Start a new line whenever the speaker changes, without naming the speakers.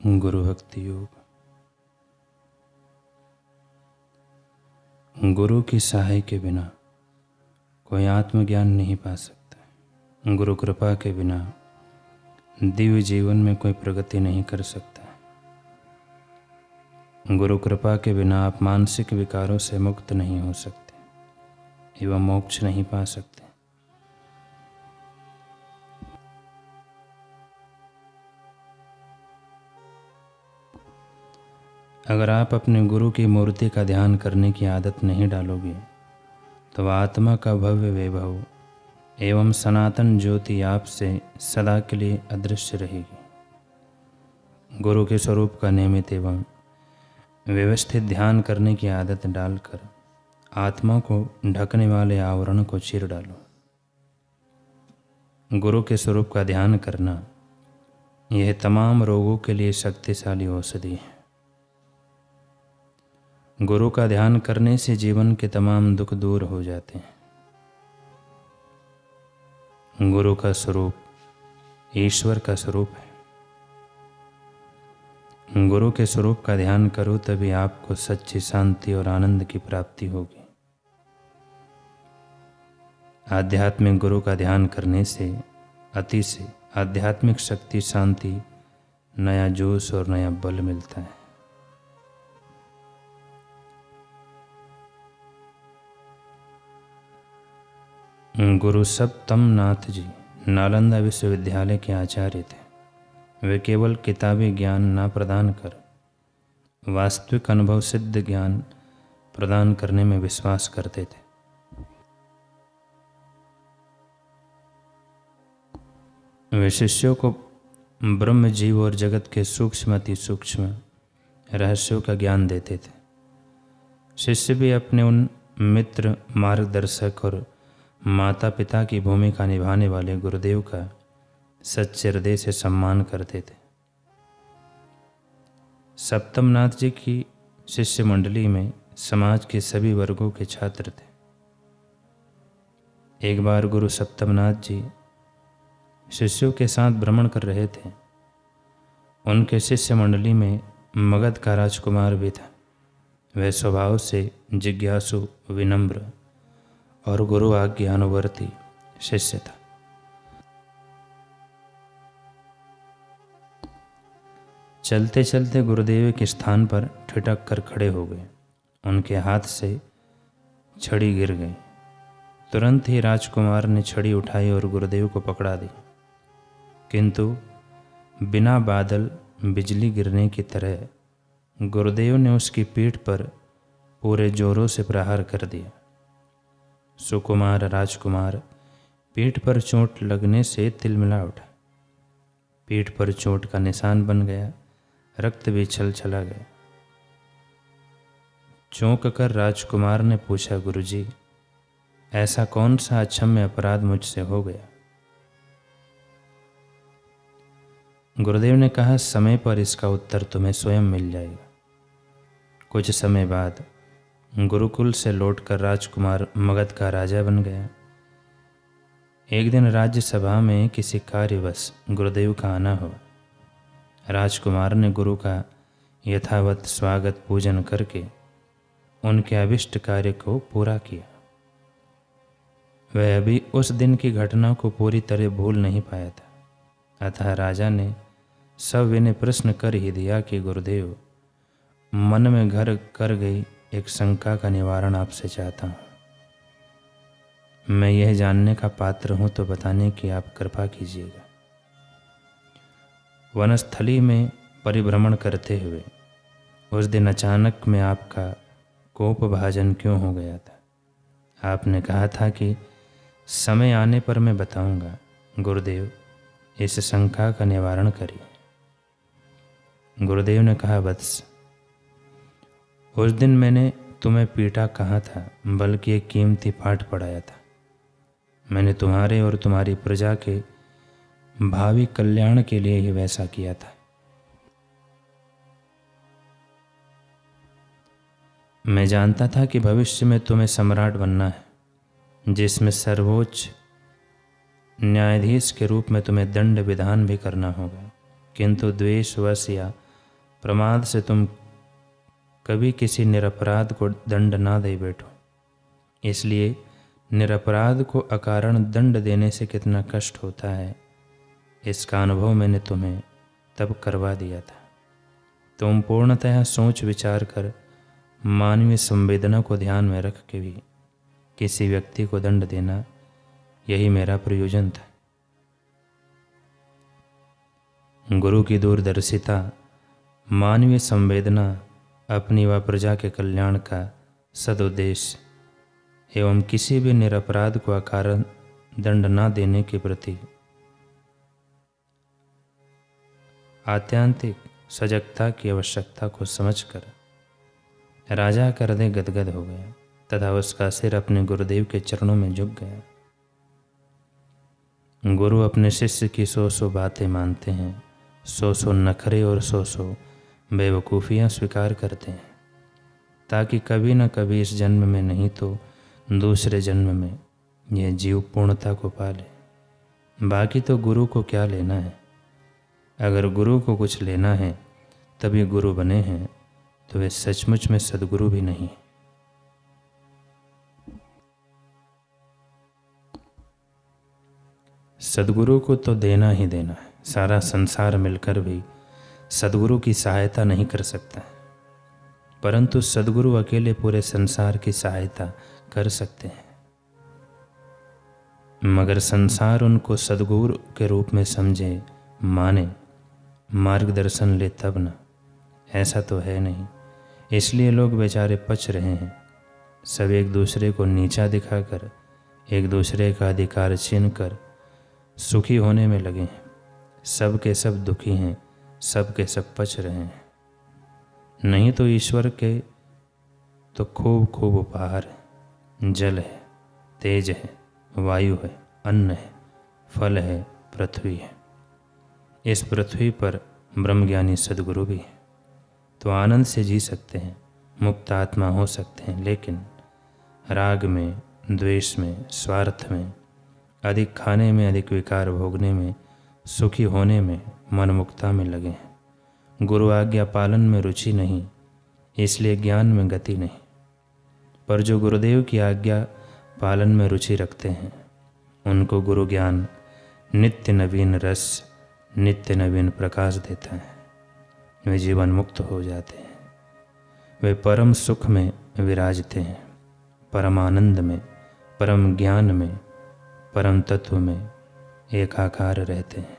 गुरु भक्ति योग। गुरु की सहाय के बिना कोई आत्मज्ञान नहीं पा सकता। गुरु कृपा के बिना दिव्य जीवन में कोई प्रगति नहीं कर सकता। गुरु कृपा के बिना आप मानसिक विकारों से मुक्त नहीं हो सकते एवं मोक्ष नहीं पा सकते। अगर आप अपने गुरु की मूर्ति का ध्यान करने की आदत नहीं डालोगे तो आत्मा का भव्य वैभव एवं सनातन ज्योति आपसे सदा के लिए अदृश्य रहेगी। गुरु के स्वरूप का नियमित एवं व्यवस्थित ध्यान करने की आदत डालकर आत्मा को ढकने वाले आवरण को चीर डालो। गुरु के स्वरूप का ध्यान करना यह तमाम रोगों के लिए शक्तिशाली औषधि है। गुरु का ध्यान करने से जीवन के तमाम दुख दूर हो जाते हैं। गुरु का स्वरूप ईश्वर का स्वरूप है। गुरु के स्वरूप का ध्यान करो तभी आपको सच्ची शांति और आनंद की प्राप्ति होगी। आध्यात्मिक गुरु का ध्यान करने से अति से आध्यात्मिक शक्ति, शांति, नया जोश और नया बल मिलता है। गुरु सप्तम नाथ जी नालंदा विश्वविद्यालय के आचार्य थे। वे केवल किताबी ज्ञान न प्रदान कर वास्तविक अनुभव सिद्ध ज्ञान प्रदान करने में विश्वास करते थे। वे शिष्यों को ब्रह्म, जीव और जगत के सूक्ष्म अति सूक्ष्म रहस्यों का ज्ञान देते थे। शिष्य भी अपने उन मित्र, मार्गदर्शक और माता पिता की भूमिका निभाने वाले गुरुदेव का सच्चे हृदय से सम्मान करते थे। सप्तम नाथ जी की शिष्य मंडली में समाज के सभी वर्गों के छात्र थे। एक बार गुरु सप्तम नाथ जी शिष्यों के साथ भ्रमण कर रहे थे। उनके शिष्य मंडली में मगध का राजकुमार भी था। वह स्वभाव से जिज्ञासु, विनम्र और गुरु आज्ञानुवर्ती शिष्य था। चलते चलते गुरुदेव के स्थान पर ठिठक कर खड़े हो गए। उनके हाथ से छड़ी गिर गई। तुरंत ही राजकुमार ने छड़ी उठाई और गुरुदेव को पकड़ा दी, किंतु बिना बादल बिजली गिरने की तरह गुरुदेव ने उसकी पीठ पर पूरे जोरों से प्रहार कर दिया। सुकुमार राजकुमार पीठ पर चोट लगने से तिलमिला उठा। पीठ पर चोट का निशान बन गया। रक्त भी चला गया। चौंक कर राजकुमार ने पूछा, गुरुजी, ऐसा कौन सा अक्षम्य अपराध मुझसे हो गया? गुरुदेव ने कहा, समय पर इसका उत्तर तुम्हें स्वयं मिल जाएगा। कुछ समय बाद गुरुकुल से लौटकर राजकुमार मगध का राजा बन गया। एक दिन राज्यसभा में किसी कार्यवश गुरुदेव का आना हुआ। राजकुमार ने गुरु का यथावत स्वागत पूजन करके उनके अभिष्ट कार्य को पूरा किया। वह अभी उस दिन की घटना को पूरी तरह भूल नहीं पाया था। अतः राजा ने सविनय प्रश्न कर ही दिया कि गुरुदेव, मन में घर कर गई एक शंका का निवारण आपसे चाहता हूँ। मैं यह जानने का पात्र हूँ तो बताने की आप कृपा कीजिएगा। वनस्थली में परिभ्रमण करते हुए उस दिन अचानक में आपका कोप भाजन क्यों हो गया था? आपने कहा था कि समय आने पर मैं बताऊंगा। गुरुदेव, इस शंका का निवारण करिए। गुरुदेव ने कहा, वत्स, उस दिन मैंने तुम्हें पीटा कहाँ था, बल्कि एक कीमती पाठ पढ़ाया था। मैंने तुम्हारे और तुम्हारी प्रजा के भावी कल्याण के लिए ही वैसा किया था। मैं जानता था कि भविष्य में तुम्हें सम्राट बनना है, जिसमें सर्वोच्च न्यायाधीश के रूप में तुम्हें दंड विधान भी करना होगा, किंतु द्वेषवश या प्रमाद से तुम कभी किसी निरपराध को दंड ना दे बैठो। इसलिए निरपराध को अकारण दंड देने से कितना कष्ट होता है, इसका अनुभव मैंने तुम्हें तब करवा दिया था। तुम पूर्णतः सोच विचार कर मानवीय संवेदना को ध्यान में रख के भी किसी व्यक्ति को दंड देना, यही मेरा प्रयोजन था। गुरु की दूरदर्शिता, मानवीय संवेदना, अपनी व प्रजा के कल्याण का सदुद्देश्य एवं किसी भी निरपराध को अकारण दंड न देने के प्रति आत्यांतिक सजगता की आवश्यकता को समझकर राजा का हृदय गदगद हो गया तथा उसका सिर अपने गुरुदेव के चरणों में झुक गया। गुरु अपने शिष्य की 100 बातें मानते हैं, 100 नखरे और 100 बेवकूफ़ियाँ स्वीकार करते हैं, ताकि कभी न कभी इस जन्म में नहीं तो दूसरे जन्म में यह जीव पूर्णता को पाले। बाकी तो गुरु को क्या लेना है। अगर गुरु को कुछ लेना है तभी गुरु बने हैं, तो वे सचमुच में सद्गुरु भी नहीं। सद्गुरु को तो देना ही देना है। सारा संसार मिलकर भी सद्गुरु की सहायता नहीं कर सकता, परंतु सद्गुरु अकेले पूरे संसार की सहायता कर सकते हैं। मगर संसार उनको सद्गुरु के रूप में समझे, माने, मार्गदर्शन ले तब न। ऐसा तो है नहीं। इसलिए लोग बेचारे पच रहे हैं। सब एक दूसरे को नीचा दिखाकर, एक दूसरे का अधिकार छीन कर सुखी होने में लगे हैं। सब के सब दुखी हैं, सब के सब पच रहे हैं। नहीं तो ईश्वर के तो खूब खूब उपहार है। जल है, तेज है, वायु है, अन्न है, फल है, पृथ्वी है। इस पृथ्वी पर ब्रह्मज्ञानी सद्गुरु भी है, तो आनंद से जी सकते हैं, मुक्त आत्मा हो सकते हैं। लेकिन राग में, द्वेष में, स्वार्थ में, अधिक खाने में, अधिक विकार भोगने में, सुखी होने में, मनमुक्ता में लगे हैं। गुरु आज्ञा पालन में रुचि नहीं, इसलिए ज्ञान में गति नहीं। पर जो गुरुदेव की आज्ञा पालन में रुचि रखते हैं, उनको गुरु ज्ञान नित्य नवीन रस, नित्य नवीन प्रकाश देता है। वे जीवन मुक्त हो जाते हैं। वे परम सुख में विराजते हैं, परम आनंद में, परम ज्ञान में, परम तत्व में एकाकार रहते हैं।